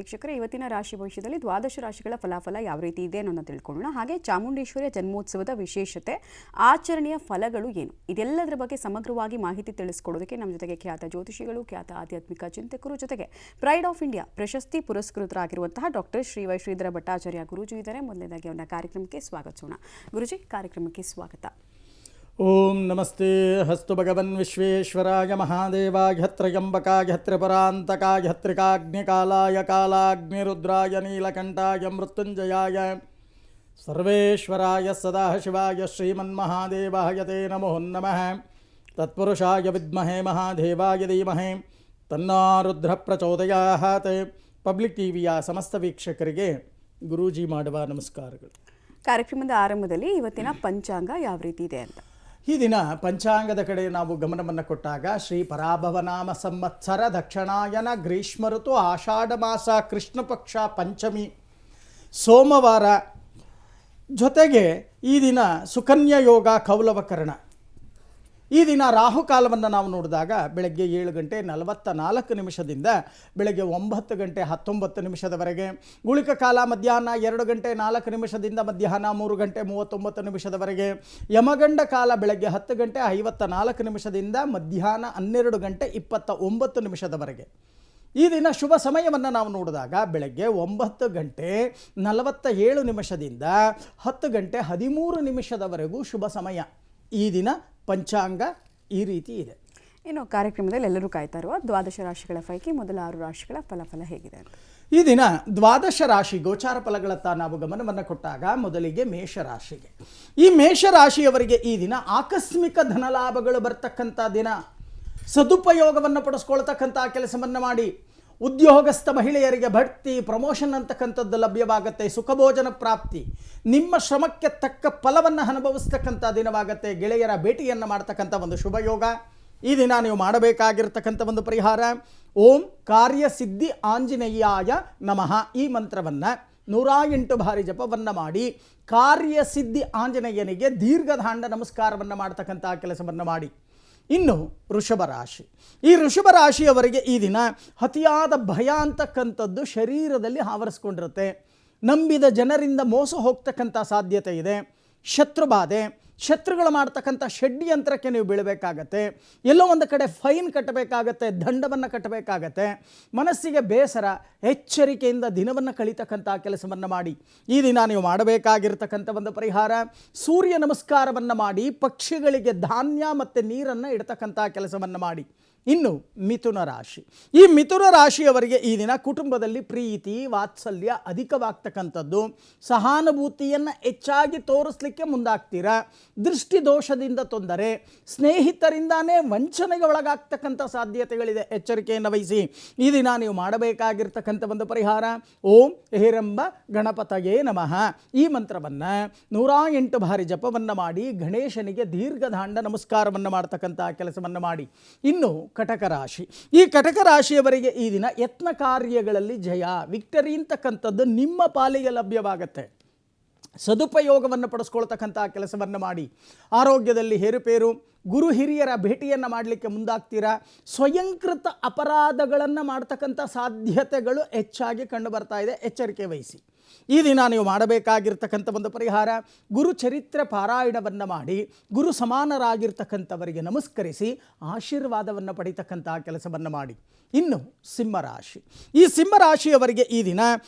ವೀಕ್ಷಕರೇ, ಇವತ್ತಿನ ರಾಶಿ ಭವಿಷ್ಯದಲ್ಲಿ ದ್ವಾದಶ ರಾಶಿಗಳ ಫಲಾಫಲ ಯಾವ ರೀತಿ ಇದೆ ಅನ್ನೋದನ್ನ ತಿಳ್ಕೊಳ್ಳೋಣ. ಹಾಗೆ ಚಾಮುಂಡೇಶ್ವರಿಯ ಜನ್ಮೋತ್ಸವದ ವಿಶೇಷತೆ, ಆಚರಣೆಯ ಫಲಗಳು ಏನು, ಇದೆಲ್ಲದರ ಬಗ್ಗೆ ಸಮಗ್ರವಾಗಿ ಮಾಹಿತಿ ತಿಳಿಸ್ಕೊಡೋದಕ್ಕೆ ನಮ್ಮ ಜೊತೆಗೆ ಖ್ಯಾತ ಜ್ಯೋತಿಷಿಗಳು, ಖ್ಯಾತ ಆಧ್ಯಾತ್ಮಿಕ ಚಿಂತಕರು, ಜೊತೆಗೆ ಪ್ರೈಡ್ ಆಫ್ ಇಂಡಿಯಾ ಪ್ರಶಸ್ತಿ ಪುರಸ್ಕೃತರಾಗಿರುವಂತಹ ಡಾಕ್ಟರ್ ಶ್ರೀ ವೈ ಶ್ರೀಧರ ಭಟ್ಟಾಚಾರ್ಯ ಗುರೂಜಿ ಇದ್ದಾರೆ. ಮೊದಲನೇದಾಗಿ ಅವರ ಕಾರ್ಯಕ್ರಮಕ್ಕೆ ಸ್ವಾಗತಿಸೋಣ. ಗುರುಜಿ, ಕಾರ್ಯಕ್ರಮಕ್ಕೆ ಸ್ವಾಗತ. ಓಂ ನಮಸ್ತೆ ಹಸ್ತು ಭಗವನ್ ವಿಶ್ವೇಶ್ವರಾಯ ಮಹಾದೇವಾಯ ಹತ್ರಯಂಬಕಾಯ ಹತ್ರಿಪರಾಂತಕಾಯ ಹತ್ರಿಕಾಗ್ನಿಕಾಲಾಯ ಕಾಲಾಗ್ನಿರುದ್ರಾಯ ನೀಲಕಂಠಾಯ ಮೃತ್ಯುಂಜಯಾಯ ಸರ್ವೇಶ್ವರಾಯ ಸದಾಶಿವಾಯ ಶ್ರೀಮನ್ಮಹಾದೇವಾಯ ತೇ ನಮೋ ನಮಃ. ತತ್ಪುರುಷಾಯ ವಿದ್ಮಹೇ ಮಹಾದೇವಾಯ ಧೀಮಹಿ ತನ್ನೋ ರುದ್ರ ಪ್ರಚೋದಯಾತ್. ಪಬ್ಲಿಕ್ ಟಿವಿಯ ಸಮಸ್ತ ವೀಕ್ಷಕರಿಗೆ ಗುರೂಜಿ ಮಾಡುವ ನಮಸ್ಕಾರಗಳು. ಕಾರ್ಯಕ್ರಮದ ಆರಂಭದಲ್ಲಿ ಇವತ್ತಿನ ಪಂಚಾಂಗ ಯಾವ ರೀತಿ ಇದೆ ಅಂತ. ಈ ದಿನ ಪಂಚಾಂಗದ ಕಡೆ ನಾವು ಗಮನವನ್ನು ಕೊಟ್ಟಾಗ ಶ್ರೀ ಪರಾಭವನಾಮ ಸಂವತ್ಸರ ದಕ್ಷಿಣಾಯನ ಗ್ರೀಷ್ಮ ಋತು ಆಷಾಢ ಮಾಸ ಕೃಷ್ಣ ಪಕ್ಷ ಪಂಚಮಿ ಸೋಮವಾರ, ಜೊತೆಗೆ ಈ ದಿನ ಸುಕನ್ಯಾ ಯೋಗ ಕೌಲವಕರಣ. ಈ ದಿನ ರಾಹುಕಾಲವನ್ನು ನಾವು ನೋಡಿದಾಗ ಬೆಳಗ್ಗೆ 7:44 ಬೆಳಗ್ಗೆ 9:19 ಗುಳಿಕ ಕಾಲ ಮಧ್ಯಾಹ್ನ 2:04 ಮಧ್ಯಾಹ್ನ 3:39 ಯಮಗಂಡ ಕಾಲ ಬೆಳಗ್ಗೆ 10:54 ಮಧ್ಯಾಹ್ನ 12:29. ಈ ದಿನ ಶುಭ ಸಮಯವನ್ನು ನಾವು ನೋಡಿದಾಗ ಬೆಳಗ್ಗೆ 9:47 10:13 ಶುಭ ಸಮಯ. ಈ ದಿನ ಪಂಚಾಂಗ ಈ ರೀತಿ ಇದೆ. ಇನ್ನು ಕಾರ್ಯಕ್ರಮದಲ್ಲಿ ಎಲ್ಲರೂ ಕಾಯ್ತಾ ಇರುವ ದ್ವಾದಶ ರಾಶಿಗಳ ಪೈಕಿ ಮೊದಲ 6 ರಾಶಿಗಳ ಫಲಾಫಲ ಹೇಗಿದೆ? ಈ ದಿನ ದ್ವಾದಶ ರಾಶಿ ಗೋಚಾರ ಫಲಗಳತ್ತ ನಾವು ಗಮನವನ್ನು ಕೊಟ್ಟಾಗ ಮೊದಲಿಗೆ ಮೇಷರಾಶಿಗೆ. ಈ ಮೇಷರಾಶಿಯವರಿಗೆ ಈ ದಿನ ಆಕಸ್ಮಿಕ ಧನಲಾಭಗಳು ಬರ್ತಕ್ಕಂಥ ದಿನ. ಸದುಪಯೋಗವನ್ನು ಪಡಿಸ್ಕೊಳ್ತಕ್ಕಂಥ ಕೆಲಸವನ್ನು ಮಾಡಿ ಉದ್ಯೋಗಸ್ಥ ಮಹಿಳೆಯರಿಗೆ ಬಡ್ತಿ, ಪ್ರಮೋಷನ್ ಅಂತಕ್ಕಂಥದ್ದು ಲಭ್ಯವಾಗುತ್ತೆ. ಸುಖಭೋಜನ ಪ್ರಾಪ್ತಿ, ನಿಮ್ಮ ಶ್ರಮಕ್ಕೆ ತಕ್ಕ ಫಲವನ್ನು ಅನುಭವಿಸ್ತಕ್ಕಂಥ ದಿನವಾಗುತ್ತೆ. ಗೆಳೆಯರ ಭೇಟಿಯನ್ನು ಮಾಡ್ತಕ್ಕಂಥ ಒಂದು ಶುಭಯೋಗ. ಈ ದಿನ ನೀವು ಮಾಡಬೇಕಾಗಿರ್ತಕ್ಕಂಥ ಒಂದು ಪರಿಹಾರ, ಓಂ ಕಾರ್ಯಸಿದ್ಧಿ ಆಂಜನೇಯಾಯ ನಮಃ ಈ ಮಂತ್ರವನ್ನು 108 ಬಾರಿ ಜಪವನ್ನು ಮಾಡಿ ಕಾರ್ಯಸಿದ್ಧಿ ಆಂಜನೇಯನಿಗೆ ದೀರ್ಘದಾಂಡ ನಮಸ್ಕಾರವನ್ನು ಮಾಡ್ತಕ್ಕಂಥ ಕೆಲಸವನ್ನು ಮಾಡಿ. ಇನ್ನು ವೃಷಭ ರಾಶಿ. ಈ ವೃಷಭ ರಾಶಿಯವರಿಗೆ ಈ ದಿನ ಅತಿಯಾದ ಭಯ ಅಂತಕ್ಕಂಥದ್ದು ಶರೀರದಲ್ಲಿ ಆವರಿಸ್ಕೊಂಡಿರುತ್ತೆ. ನಂಬಿದ ಜನರಿಂದ ಮೋಸ ಹೋಗ್ತಕ್ಕಂಥ ಸಾಧ್ಯತೆ ಇದೆ. ಶತ್ರುಬಾಧೆ, ಶತ್ರುಗಳು ಮಾಡ್ತಕ್ಕಂಥ ಷಡ್ಯಂತ್ರಕ್ಕೆ ನೀವು ಬೀಳಬೇಕಾಗತ್ತೆ. ಎಲ್ಲೋ ಒಂದು ಕಡೆ ಫೈನ್ ಕಟ್ಟಬೇಕಾಗತ್ತೆ, ದಂಡವನ್ನು ಕಟ್ಟಬೇಕಾಗತ್ತೆ. ಮನಸ್ಸಿಗೆ ಬೇಸರ, ಎಚ್ಚರಿಕೆಯಿಂದ ದಿನವನ್ನು ಕಳೀತಕ್ಕಂಥ ಕೆಲಸವನ್ನು ಮಾಡಿ. ಈ ದಿನ ನೀವು ಮಾಡಬೇಕಾಗಿರ್ತಕ್ಕಂಥ ಒಂದು ಪರಿಹಾರ, ಸೂರ್ಯ ನಮಸ್ಕಾರವನ್ನು ಮಾಡಿ ಪಕ್ಷಿಗಳಿಗೆ ಧಾನ್ಯ ಮತ್ತು ನೀರನ್ನು ಇಡ್ತಕ್ಕಂಥ ಕೆಲಸವನ್ನು ಮಾಡಿ. ಇನ್ನು ಮಿಥುನ ರಾಶಿ. ಈ ಮಿಥುನ ರಾಶಿಯವರಿಗೆ ಈ ದಿನ ಕುಟುಂಬದಲ್ಲಿ ಪ್ರೀತಿ ವಾತ್ಸಲ್ಯ ಅಧಿಕವಾಗ್ತಕ್ಕಂಥದ್ದು. ಸಹಾನುಭೂತಿಯನ್ನು ಹೆಚ್ಚಾಗಿ ತೋರಿಸ್ಲಿಕ್ಕೆ ಮುಂದಾಗ್ತೀರಾ. ದೃಷ್ಟಿ ದೋಷದಿಂದ ತೊಂದರೆ, ಸ್ನೇಹಿತರಿಂದಾನೇ ವಂಚನೆಗೆ ಒಳಗಾಗ್ತಕ್ಕಂಥ ಸಾಧ್ಯತೆಗಳಿದೆ. ಎಚ್ಚರಿಕೆಯನ್ನು ವಹಿಸಿ. ಈ ದಿನ ನೀವು ಮಾಡಬೇಕಾಗಿರ್ತಕ್ಕಂಥ ಒಂದು ಪರಿಹಾರ, ಓಂ ಹೇರಂಬ ಗಣಪತಯೇ ನಮಃ ಈ ಮಂತ್ರವನ್ನು 108 ಬಾರಿ ಜಪವನ್ನು ಮಾಡಿ ಗಣೇಶನಿಗೆ ದೀರ್ಘದಾಂಡ ನಮಸ್ಕಾರವನ್ನು ಮಾಡ್ತಕ್ಕಂಥ ಕೆಲಸವನ್ನು ಮಾಡಿ. ಇನ್ನು ಕಟಕ ರಾಶಿ. ಈ ಕಟಕ ರಾಶಿಯವರಿಗೆ ಈ ದಿನ ಯತ್ನ ಕಾರ್ಯಗಳಲ್ಲಿ ಜಯ, ವಿಕ್ಟರಿ ಅಂತಕ್ಕಂಥದ್ದು ನಿಮ್ಮ ಪಾಲಿಗೆ ಲಭ್ಯವಾಗುತ್ತೆ. ಸದುಪಯೋಗವನ್ನು ಪಡಿಸ್ಕೊಳ್ತಕ್ಕಂಥ ಕೆಲಸವನ್ನು ಮಾಡಿ. ಆರೋಗ್ಯದಲ್ಲಿ ಹೇರುಪೇರು, ಗುರು ಹಿರಿಯರ ಭೇಟಿಯನ್ನು ಮಾಡಲಿಕ್ಕೆ ಮುಂದಾಗ್ತೀರಾ. ಸ್ವಯಂಕೃತ ಅಪರಾಧಗಳನ್ನು ಮಾಡ್ತಕ್ಕಂಥ ಸಾಧ್ಯತೆಗಳು ಹೆಚ್ಚಾಗಿ ಕಂಡು ಬರ್ತಾ ಇದೆ. ಎಚ್ಚರಿಕೆ ವಹಿಸಿ. ಈ ದಿನ ನೀವು ಮಾಡಬೇಕಾಗಿರ್ತಕ್ಕಂಥ ಒಂದು ಪರಿಹಾರ, ಗುರು ಚರಿತ್ರೆ ಪಾರಾಯಣವನ್ನು ಮಾಡಿ ಗುರು ಸಮಾನರಾಗಿರ್ತಕ್ಕಂಥವರಿಗೆ ನಮಸ್ಕರಿಸಿ ಆಶೀರ್ವಾದವನ್ನು ಪಡಿತಕ್ಕಂಥ ಕೆಲಸವನ್ನು ಮಾಡಿ. ಇನ್ನು ಸಿಂಹರಾಶಿ. ಈ ಸಿಂಹರಾಶಿಯವರಿಗೆ ಈ ದಿನ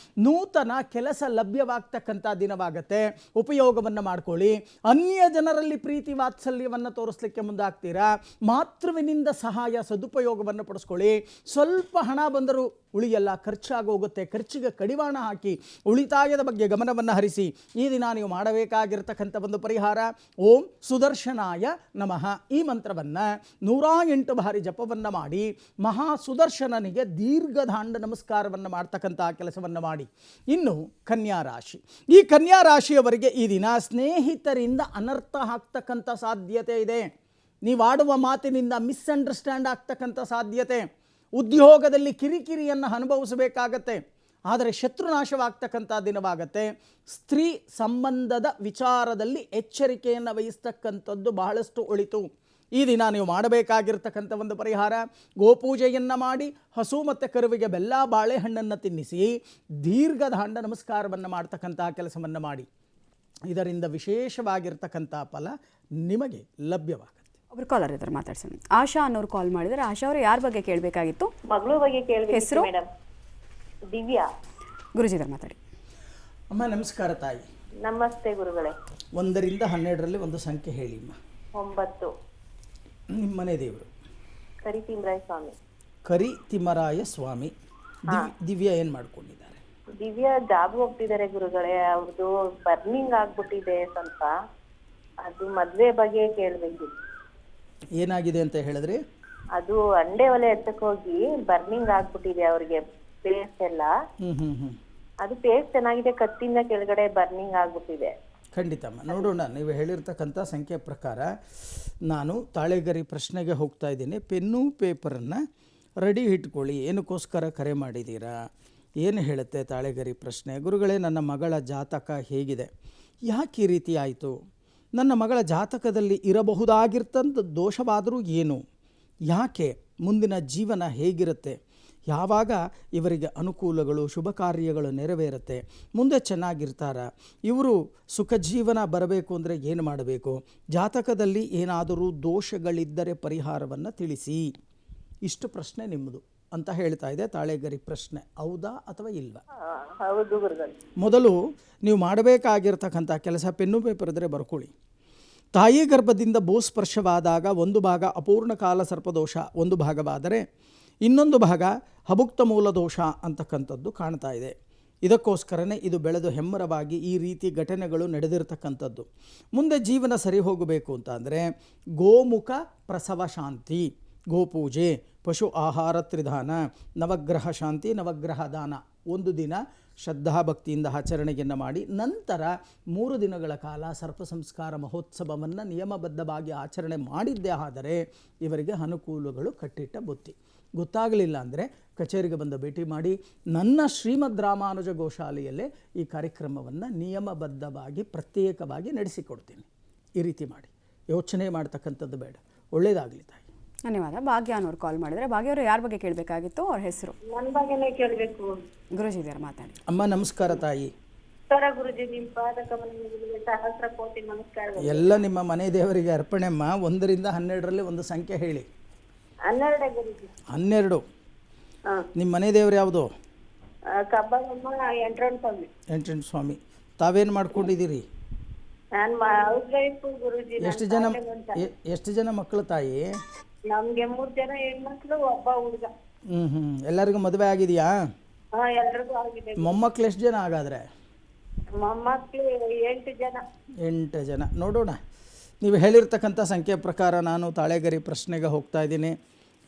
ನೂತನ ಕೆಲಸ ಲಭ್ಯವಾಗ್ತಕ್ಕಂಥ ದಿನವಾಗುತ್ತೆ. ಉಪಯೋಗವನ್ನು ಮಾಡ್ಕೊಳ್ಳಿ. ಅನ್ಯ ಜನರಲ್ಲಿ ಪ್ರೀತಿ ವಾತ್ಸಲ್ಯವನ್ನು ತೋರಿಸಲಿಕ್ಕೆ ಮುಂದಾಗ್ತೀರಾ. ಮಾತೃವಿನಿಂದ ಸಹಾಯ ಸದುಪಯೋಗವನ್ನು ಪಡಿಸ್ಕೊಳ್ಳಿ. ಸ್ವಲ್ಪ ಹಣ ಬಂದರೂ ಉಳಿಯಲ್ಲ, ಖರ್ಚಾಗೋಗುತ್ತೆ. ಖರ್ಚಿಗೆ ಕಡಿವಾಣ ಹಾಕಿ ಉಳಿತಾಯದ ಬಗ್ಗೆ ಗಮನವನ್ನು ಹರಿಸಿ. ಈ ದಿನ ನೀವು ಮಾಡಬೇಕಾಗಿರ್ತಕ್ಕಂಥ ಒಂದು ಪರಿಹಾರ, ಓಂ ಸುದರ್ಶನಾಯ ನಮಃ ಈ ಮಂತ್ರವನ್ನು 108 ಬಾರಿ ಜಪವನ್ನು ಮಾಡಿ ಮಹಾ ಸುದರ್ಶನನಿಗೆ ದೀರ್ಘದಾಂಡ ನಮಸ್ಕಾರವನ್ನು ಮಾಡ್ತಕ್ಕಂಥ ಕೆಲಸವನ್ನು ಮಾಡಿ. ಇನ್ನು ಕನ್ಯಾ ರಾಶಿ. ಈ ಕನ್ಯಾ ರಾಶಿಯವರಿಗೆ ಈ ದಿನ ಸ್ನೇಹಿತರಿಂದ ಅನರ್ಥ ಆಗ್ತಕ್ಕಂಥ ಸಾಧ್ಯತೆ ಇದೆ. ನೀವಾಡುವ ಮಾತಿನಿಂದ ಮಿಸ್ಅಂಡರ್ಸ್ಟ್ಯಾಂಡ್ ಆಗ್ತಕ್ಕಂಥ ಸಾಧ್ಯತೆ. ಉದ್ಯೋಗದಲ್ಲಿ ಕಿರಿಕಿರಿಯನ್ನು ಅನುಭವಿಸಬೇಕಾಗತ್ತೆ. ಆದರೆ ಶತ್ರುನಾಶವಾಗ್ತಕ್ಕಂಥ ದಿನವಾಗತ್ತೆ. ಸ್ತ್ರೀ ಸಂಬಂಧದ ವಿಚಾರದಲ್ಲಿ ಎಚ್ಚರಿಕೆಯನ್ನು ವಹಿಸ್ತಕ್ಕಂಥದ್ದು ಬಹಳಷ್ಟು ಒಳಿತು. ಈ ದಿನ ನೀವು ಮಾಡಬೇಕಾಗಿರ್ತಕ್ಕಂಥ ಒಂದು ಪರಿಹಾರ, ಗೋಪೂಜೆಯನ್ನು ಮಾಡಿ ಹಸು ಮತ್ತು ಕರುವಿಗೆ ಬೆಲ್ಲ ಬಾಳೆಹಣ್ಣನ್ನು ತಿನ್ನಿಸಿ ದೀರ್ಘದಾಂಡ ನಮಸ್ಕಾರವನ್ನು ಮಾಡ್ತಕ್ಕಂಥ ಕೆಲಸವನ್ನು ಮಾಡಿ. ಇದರಿಂದ ವಿಶೇಷವಾಗಿರ್ತಕ್ಕಂಥ ಫಲ ನಿಮಗೆ ಲಭ್ಯವಾಗುತ್ತೆ. ಒಬ್ರು ಕಾಲರ್ ಇದ್ದಾರೆ, ಮಾತಾಡ್ಸೋಣ. ಆಶಾ ಅನ್ನೋರು ಕಾಲ್ ಮಾಡಿದರೆ. ಆಶಾ ಅವರು ಯಾರ ಬಗ್ಗೆ ಕೇಳಬೇಕಾಗಿತ್ತು? ಮಗಳ ಬಗ್ಗೆ ಕೇಳಬೇಕು. ಹೆಸರು? ಮೇಡಮ್ ದಿವ್ಯಾ. ಗುರುಜಿದ್ದಾರೆ, ಮಾತಾಡಿ. ಅಮ್ಮ ನಮಸ್ಕಾರ ತಾಯಿ. ನಮಸ್ತೆ ಗುರುಗಳೇ. 1 ರಿಂದ 12ರಲ್ಲಿ ಒಂದು ಸಂಖ್ಯೆ ಹೇಳಿಮ್ಮ. 9. ನಿಮ್ಮ ಮನೆ ದೇವರು? ಕರಿತಿಮ್ರಾಯ ಸ್ವಾಮಿ. ಕರಿತಿಮ್ಮರಾಯ ಸ್ವಾಮಿ. ದಿವ್ಯಾ ಏನು ಮಾಡ್ಕೊಂಡಿದ್ದಾರೆ? ದಿವ್ಯಾ ಜಾಬ್ ಹೋಗ್ತಿದ್ದಾರೆ ಗುರುಗಳೇ. ಅವ್ರದ್ದು ಬರ್ನಿಂಗ್ ಆಗ್ಬಿಟ್ಟಿದೆ ಸ್ವಲ್ಪ. ಅದು ಮದ್ವೆ ಬಗ್ಗೆ ಕೇಳ್ಬೇಕು. ಏನಾಗಿದೆ ಅಂತ ಹೇಳಿದ್ರೆ? ಅದು ಅಂಡೆ ಒಲೆ ಎತ್ತಕ್ ಹೋಗಿ ಬರ್ನಿಂಗ್ ಆಗ್ಬಿಟ್ಟಿದೆ ಅವ್ರಿಗೆ, ಪೇಸ್ಟ್ ಎಲ್ಲ. ಅದು ಪೇಸ್ಟ್ ಚೆನ್ನಾಗಿದೆ, ಕತ್ತಿಂದ ಕೆಳಗಡೆ ಬರ್ನಿಂಗ್ ಆಗ್ಬಿಟ್ಟಿದೆ. ಖಂಡಿತಮ್ಮ ನೋಡೋಣ. ನೀವು ಹೇಳಿರ್ತಕ್ಕಂಥ ಸಂಖ್ಯೆ ಪ್ರಕಾರ ನಾನು ತಾಳೆಗರಿ ಪ್ರಶ್ನೆಗೆ ಹೋಗ್ತಾ ಇದ್ದೀನಿ. ಪೆನ್ನು ಪೇಪರನ್ನು ರೆಡಿ ಇಟ್ಕೊಳ್ಳಿ. ಏನಕ್ಕೋಸ್ಕರ ಕರೆ ಮಾಡಿದ್ದೀರಾ? ಏನು ಹೇಳುತ್ತೆ ತಾಳೆಗರಿ ಪ್ರಶ್ನೆ? ಗುರುಗಳೇ, ನನ್ನ ಮಗಳ ಜಾತಕ ಹೇಗಿದೆ? ಯಾಕೆ ಈ ರೀತಿ ಆಯಿತು? ನನ್ನ ಮಗಳ ಜಾತಕದಲ್ಲಿ ಇರಬಹುದಾಗಿರ್ತಂಥ ದೋಷವಾದರೂ ಏನು? ಯಾಕೆ? ಮುಂದಿನ ಜೀವನ ಹೇಗಿರುತ್ತೆ? ಯಾವಾಗ ಇವರಿಗೆ ಅನುಕೂಲಗಳು ಶುಭ ಕಾರ್ಯಗಳು ನೆರವೇರುತ್ತೆ? ಮುಂದೆ ಚೆನ್ನಾಗಿರ್ತಾರ? ಇವರು ಸುಖ ಜೀವನ ಬರಬೇಕು ಅಂದರೆ ಏನು ಮಾಡಬೇಕು? ಜಾತಕದಲ್ಲಿ ಏನಾದರೂ ದೋಷಗಳಿದ್ದರೆ ಪರಿಹಾರವನ್ನು ತಿಳಿಸಿ. ಇಷ್ಟು ಪ್ರಶ್ನೆ ನಿಮ್ಮದು ಅಂತ ಹೇಳ್ತಾ ಇದೆ ತಾಳೆಗರಿ ಪ್ರಶ್ನೆ. ಹೌದಾ ಅಥವಾ ಇಲ್ವಾ? ಹೌದು ಗುರುಗಳು. ಮೊದಲು ನೀವು ಮಾಡಬೇಕಾಗಿರ್ತಕ್ಕಂಥ ಕೆಲಸ, ಪೆನ್ನು ಪೇಪರ್ ಇದ್ದರೆ ಬರ್ಕೊಳ್ಳಿ. ತಾಯಿ ಗರ್ಭದಿಂದ ಭೂಸ್ಪರ್ಶವಾದಾಗ ಒಂದು ಭಾಗ ಅಪೂರ್ಣ ಕಾಲ ಸರ್ಪದೋಷ ಒಂದು ಭಾಗವಾದರೆ, ಇನ್ನೊಂದು ಭಾಗ ಹಬುಕ್ತ ಮೂಲ ದೋಷ ಅಂತಕ್ಕಂಥದ್ದು ಕಾಣ್ತಾ ಇದೆ. ಇದಕ್ಕೋಸ್ಕರನೇ ಇದು ಬೆಳೆದು ಹೆಮ್ಮರವಾಗಿ ಈ ರೀತಿ ಘಟನೆಗಳು ನಡೆದಿರ್ತಕ್ಕಂಥದ್ದು. ಮುಂದೆ ಜೀವನ ಸರಿ ಹೋಗಬೇಕು ಅಂತ ಅಂದರೆ ಗೋಮುಖ ಪ್ರಸವ ಶಾಂತಿ, ಗೋಪೂಜೆ, ಪಶು ಆಹಾರ ತ್ರಿಧಾನ, ನವಗ್ರಹ ಶಾಂತಿ, ನವಗ್ರಹ ದಾನ, ಒಂದು ದಿನ ಶ್ರದ್ಧಾಭಕ್ತಿಯಿಂದ ಆಚರಣೆಯನ್ನು ಮಾಡಿ ನಂತರ 3 ದಿನಗಳ ಕಾಲ ಸರ್ಪ ಸಂಸ್ಕಾರ ಮಹೋತ್ಸವವನ್ನು ನಿಯಮಬದ್ಧವಾಗಿ ಆಚರಣೆ ಮಾಡಿದ್ದೇ ಆದರೆ ಇವರಿಗೆ ಅನುಕೂಲಗಳು ಕಟ್ಟಿಟ್ಟ ಬುತ್ತಿ. ಗೊತ್ತಾಗಲಿಲ್ಲ ಅಂದರೆ ಕಚೇರಿಗೆ ಬಂದು ಭೇಟಿ ಮಾಡಿ. ನನ್ನ ಶ್ರೀಮದ್ ರಾಮಾನುಜ ಗೋಶಾಲೆಯಲ್ಲೇ ಈ ಕಾರ್ಯಕ್ರಮವನ್ನು ನಿಯಮಬದ್ಧವಾಗಿ ಪ್ರತ್ಯೇಕವಾಗಿ ನಡೆಸಿಕೊಡ್ತೀನಿ. ಈ ರೀತಿ ಮಾಡಿ, ಯೋಚನೆ ಮಾಡ್ತಕ್ಕಂಥದ್ದು ಬೇಡ. ಒಳ್ಳೆಯದಾಗಲಿ ತಾಯಿ. ಧನ್ಯವಾದ. ಭಾಗ್ಯ ಅನ್ನೋರು ಕಾಲ್ ಮಾಡಿದರೆ. ಭಾಗ್ಯ ಅವರು ಯಾರ ಬಗ್ಗೆ ಕೇಳಬೇಕಾಗಿತ್ತು? ಅವ್ರ ಹೆಸರು? ನನ್ನ ಬಗ್ಗೆನೇ ಕೇಳಬೇಕು. ಗುರುಜಿ ಇದ್ದಾರೆ, ಮಾತಾಡಿ. ಅಮ್ಮ ನಮಸ್ಕಾರ ತಾಯಿ. ಸರ ಗುರುಜಿ, ನಿಮ್ಮ ಪಾದ ಕಮಲಗಳಿಗೆ ಸಹಸ್ರ ಕೋಟಿ ನಮಸ್ಕಾರ. ಎಲ್ಲ ನಿಮ್ಮ ಮನೆ ದೇವರಿಗೆ ಅರ್ಪಣೆ ಅಮ್ಮ. 1 ರಿಂದ 12ರಲ್ಲಿ ಒಂದು ಸಂಖ್ಯೆ ಹೇಳಿ. 12 ಗುರುಜಿ. 12. ನಿಮ್ಮ ಮನೆ ದೇವರು ಯಾವುದು? ಕಬ್ಬಮ್ಮ ಎಂಟ್ರನ್ ಸ್ವಾಮಿ. ಎಂಟ್ರನ್ ಸ್ವಾಮಿ. ತಾವೇನು ಮಾಡ್ಕೊಂಡಿದ್ದೀರಿ? ನಾನು ಹೌಸ್ ವೈಫ್ ಗುರುಜಿ. ಎಷ್ಟು ಜನ ಮಕ್ಕಳು ತಾಯಿ? ನಮ್ಗೆ 3 ಜನ ಹೆಣ್ಮಕ್ಳು, ಒಬ್ಬ ಹುಡುಗ. ಎಲ್ಲರಿಗೂ ಮದುವೆ ಆಗಿದೆಯಾ? ಎಲ್ರಿಗೂ ಆಗಿದೆ. ಮೊಮ್ಮಕ್ಳು ಎಷ್ಟು ಜನ ಹಾಗಾದರೆ? ಮೊಮ್ಮಕ್ಳು 8 ಜನ. 8 ಜನ. ನೋಡೋಣ. ನೀವು ಹೇಳಿರ್ತಕ್ಕಂಥ ಸಂಖ್ಯೆ ಪ್ರಕಾರ ನಾನು ತಾಳೆಗರಿ ಪ್ರಶ್ನೆಗೆ ಹೋಗ್ತಾ ಇದ್ದೀನಿ.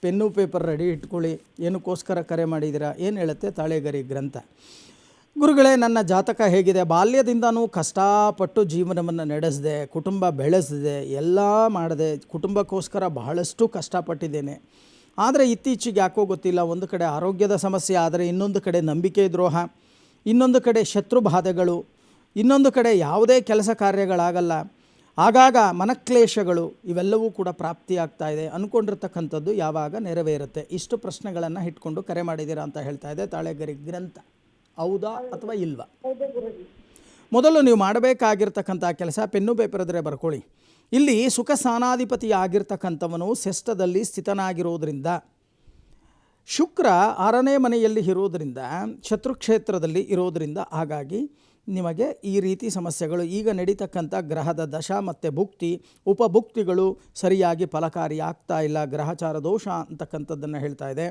ಪೆನ್ನು ಪೇಪರ್ ರೆಡಿ ಇಟ್ಕೊಳ್ಳಿ. ಏನಕ್ಕೋಸ್ಕರ ಕರೆ ಮಾಡಿದ್ದೀರಾ? ಏನು ಹೇಳುತ್ತೆ ತಾಳೆಗರಿ ಗ್ರಂಥ? ಗುರುಗಳೇ, ನನ್ನ ಜಾತಕ ಹೇಗಿದೆ? ಬಾಲ್ಯದಿಂದನೂ ಕಷ್ಟಪಟ್ಟು ಜೀವನವನ್ನು ನಡೆಸಿದೆ, ಕುಟುಂಬ ಬೆಳೆಸಿದೆ, ಎಲ್ಲ ಮಾಡಿದೆ. ಕುಟುಂಬಕ್ಕೋಸ್ಕರ ಬಹಳಷ್ಟು ಕಷ್ಟಪಟ್ಟಿದ್ದೇನೆ. ಆದರೆ ಇತ್ತೀಚೆಗೆ ಯಾಕೋ ಗೊತ್ತಿಲ್ಲ, ಒಂದು ಕಡೆ ಆರೋಗ್ಯದ ಸಮಸ್ಯೆ, ಆದರೆ ಇನ್ನೊಂದು ಕಡೆ ನಂಬಿಕೆ ದ್ರೋಹ, ಇನ್ನೊಂದು ಕಡೆ ಶತ್ರು ಬಾಧೆಗಳು, ಇನ್ನೊಂದು ಕಡೆ ಯಾವುದೇ ಕೆಲಸ ಕಾರ್ಯಗಳಾಗಲ್ಲ. ಆಗಾಗ ಮನಕ್ಲೇಶಗಳು, ಇವೆಲ್ಲವೂ ಕೂಡ ಪ್ರಾಪ್ತಿಯಾಗ್ತಾ ಇದೆ. ಅಂದ್ಕೊಂಡಿರ್ತಕ್ಕಂಥದ್ದು ಯಾವಾಗ ನೆರವೇರುತ್ತೆ? ಇಷ್ಟು ಪ್ರಶ್ನೆಗಳನ್ನು ಇಟ್ಕೊಂಡು ಕರೆ ಮಾಡಿದ್ದೀರಾ ಅಂತ ಹೇಳ್ತಾ ಇದೆ ತಾಳೆಗರಿ ಗ್ರಂಥ. ಹೌದಾ ಅಥವಾ ಇಲ್ವಾ? ಮೊದಲು ನೀವು ಮಾಡಬೇಕಾಗಿರ್ತಕ್ಕಂಥ ಕೆಲಸ, ಪೆನ್ನು ಪೇಪರ್ ಇದ್ದರೆ ಬರ್ಕೊಳ್ಳಿ. ಇಲ್ಲಿ ಸುಖ ಸ್ಥಾನಾಧಿಪತಿ ಆಗಿರ್ತಕ್ಕಂಥವನು ಷಷ್ಠದಲ್ಲಿ ಸ್ಥಿತನಾಗಿರೋದ್ರಿಂದ, ಶುಕ್ರ 6ನೇ ಮನೆಯಲ್ಲಿ ಇರೋದರಿಂದ, ಶತ್ರುಕ್ಷೇತ್ರದಲ್ಲಿ ಇರೋದರಿಂದ, ಹಾಗಾಗಿ ನಿಮಗೆ ಈ ರೀತಿ ಸಮಸ್ಯೆಗಳು, ಈಗ ನಡೀತಕ್ಕಂಥ ಗ್ರಹದ ದಶ ಮತ್ತು ಭುಕ್ತಿ ಉಪಭುಕ್ತಿಗಳು ಸರಿಯಾಗಿ ಫಲಕಾರಿ ಆಗ್ತಾ ಇಲ್ಲ, ಗ್ರಹಚಾರ ದೋಷ ಅಂತಕ್ಕಂಥದ್ದನ್ನು ಹೇಳ್ತಾ ಇದೆ.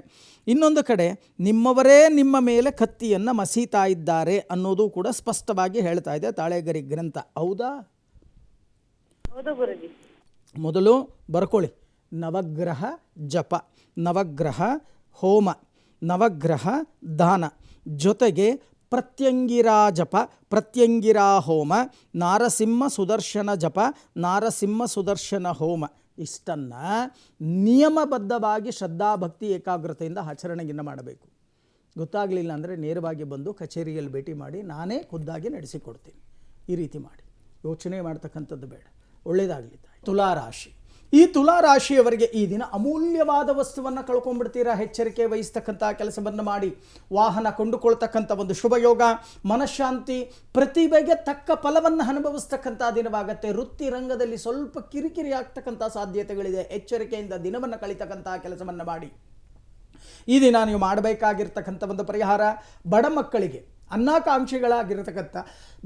ಇನ್ನೊಂದು ಕಡೆ ನಿಮ್ಮವರೇ ನಿಮ್ಮ ಮೇಲೆ ಕತ್ತಿಯನ್ನು ಮಸೀತಾ ಇದ್ದಾರೆ ಅನ್ನೋದು ಕೂಡ ಸ್ಪಷ್ಟವಾಗಿ ಹೇಳ್ತಾ ಇದೆ ತಾಳೆಗರಿ ಗ್ರಂಥ. ಹೌದಾ? ಹೌದು ಗುರುಜಿ. ಮೊದಲು ಬರ್ಕೊಳ್ಳಿ. ನವಗ್ರಹ ಜಪ, ನವಗ್ರಹ ಹೋಮ, ನವಗ್ರಹ ದಾನ, ಜೊತೆಗೆ ಪ್ರತ್ಯಂಗಿರಾ ಜಪ, ಪ್ರತ್ಯಂಗಿರಾ ಹೋಮ, ನಾರಸಿಂಹ ಸುದರ್ಶನ ಜಪ, ನಾರಸಿಂಹ ಸುದರ್ಶನ ಹೋಮ, ಇಷ್ಟನ್ನು ನಿಯಮಬದ್ಧವಾಗಿ ಶ್ರದ್ಧಾಭಕ್ತಿ ಏಕಾಗ್ರತೆಯಿಂದ ಆಚರಣೆಯನ್ನು ಮಾಡಬೇಕು. ಗೊತ್ತಾಗಲಿಲ್ಲ ಅಂದರೆ ನೇರವಾಗಿ ಬಂದು ಕಚೇರಿಯಲ್ಲಿ ಭೇಟಿ ಮಾಡಿ, ನಾನೇ ಖುದ್ದಾಗಿ ನಡೆಸಿಕೊಡ್ತೀನಿ. ಈ ರೀತಿ ಮಾಡಿ, ಯೋಚನೆ ಮಾಡ್ತಕ್ಕಂಥದ್ದು ಬೇಡ. ಒಳ್ಳೆಯದಾಗಲಿ ತಾಯಿ. ತುಲಾರಾಶಿ. ಈ ತುಲಾ ರಾಶಿಯವರಿಗೆ ಈ ದಿನ ಅಮೂಲ್ಯವಾದ ವಸ್ತುವನ್ನು ಕಳ್ಕೊಂಡ್ಬಿಡ್ತೀರಾ. ಎಚ್ಚರಿಕೆ ವಹಿಸ್ತಕ್ಕಂಥ ಕೆಲಸವನ್ನು ಮಾಡಿ. ವಾಹನ ಕೊಂಡುಕೊಳ್ತಕ್ಕಂಥ ಒಂದು ಶುಭ ಯೋಗ, ಮನಃಶಾಂತಿ, ಪ್ರತಿಭೆಗೆ ತಕ್ಕ ಫಲವನ್ನು ಅನುಭವಿಸ್ತಕ್ಕಂಥ ದಿನವಾಗತ್ತೆ. ವೃತ್ತಿ ರಂಗದಲ್ಲಿ ಸ್ವಲ್ಪ ಕಿರಿಕಿರಿ ಆಗ್ತಕ್ಕಂಥ ಸಾಧ್ಯತೆಗಳಿದೆ. ಎಚ್ಚರಿಕೆಯಿಂದ ದಿನವನ್ನು ಕಳೀತಕ್ಕಂಥ ಕೆಲಸವನ್ನು ಮಾಡಿ. ಈ ದಿನ ನೀವು ಮಾಡಬೇಕಾಗಿರ್ತಕ್ಕಂಥ ಒಂದು ಪರಿಹಾರ, ಬಡ ಮಕ್ಕಳಿಗೆ, ಅನ್ನಾಕಾಂಕ್ಷಿಗಳಾಗಿರ್ತಕ್ಕಂಥ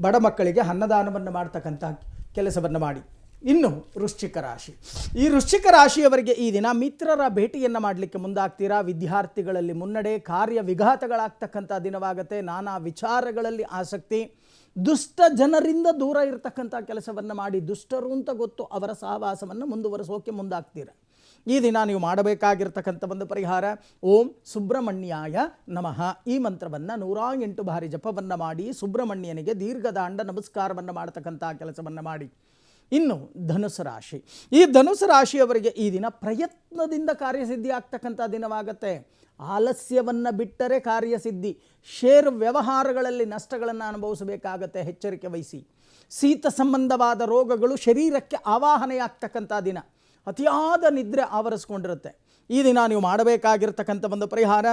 ಬಡ ಮಕ್ಕಳಿಗೆ ಅನ್ನದಾನವನ್ನು ಮಾಡ್ತಕ್ಕಂಥ ಕೆಲಸವನ್ನು ಮಾಡಿ. ಇನ್ನು ವೃಶ್ಚಿಕ ರಾಶಿ, ಈ ವೃಶ್ಚಿಕ ರಾಶಿಯವರಿಗೆ ಈ ದಿನ ಮಿತ್ರರ ಭೇಟಿಯನ್ನು ಮಾಡಲಿಕ್ಕೆ ಮುಂದಾಗ್ತೀರಾ. ವಿದ್ಯಾರ್ಥಿಗಳಲ್ಲಿ ಮುನ್ನಡೆ, ಕಾರ್ಯ ವಿಘಾತಗಳಾಗ್ತಕ್ಕಂಥ ದಿನವಾಗುತ್ತೆ. ನಾನಾ ವಿಚಾರಗಳಲ್ಲಿ ಆಸಕ್ತಿ, ದುಷ್ಟ ಜನರಿಂದ ದೂರ ಇರತಕ್ಕಂಥ ಕೆಲಸವನ್ನು ಮಾಡಿ. ದುಷ್ಟರು ಅಂತ ಗೊತ್ತು, ಅವರ ಸಹವಾಸವನ್ನು ಮುಂದುವರಿಸೋಕೆ ಮುಂದಾಗ್ತೀರಾ. ಈ ದಿನ ನೀವು ಮಾಡಬೇಕಾಗಿರ್ತಕ್ಕಂಥ ಒಂದು ಪರಿಹಾರ, ಓಂ ಸುಬ್ರಹ್ಮಣ್ಯಾಯ ನಮಃ ಈ ಮಂತ್ರವನ್ನು 108 ಬಾರಿ ಜಪವನ್ನು ಮಾಡಿ ಸುಬ್ರಹ್ಮಣ್ಯನಿಗೆ ದೀರ್ಘದಾಂಡ ನಮಸ್ಕಾರವನ್ನು ಮಾಡತಕ್ಕಂಥ ಕೆಲಸವನ್ನು ಮಾಡಿ. ಇನ್ನು ಧನುಸು ರಾಶಿ, ಈ ಧನುಸು ರಾಶಿಯವರಿಗೆ ಈ ದಿನ ಪ್ರಯತ್ನದಿಂದ ಕಾರ್ಯಸಿದ್ಧಿ ಆಗ್ತಕ್ಕಂಥ ದಿನವಾಗುತ್ತೆ. ಆಲಸ್ಯವನ್ನು ಬಿಟ್ಟರೆ ಕಾರ್ಯಸಿದ್ಧಿ. ಶೇರ್ ವ್ಯವಹಾರಗಳಲ್ಲಿ ನಷ್ಟಗಳನ್ನು ಅನುಭವಿಸಬೇಕಾಗತ್ತೆ. ಎಚ್ಚರಿಕೆ ವಹಿಸಿ. ಶೀತ ಸಂಬಂಧವಾದ ರೋಗಗಳು ಶರೀರಕ್ಕೆ ಆವಾಹನೆಯಾಗ್ತಕ್ಕಂಥ ದಿನ. ಅತಿಯಾದ ನಿದ್ರೆ ಆವರಿಸ್ಕೊಂಡಿರುತ್ತೆ. ಈ ದಿನ ನೀವು ಮಾಡಬೇಕಾಗಿರ್ತಕ್ಕಂಥ ಒಂದು ಪರಿಹಾರ,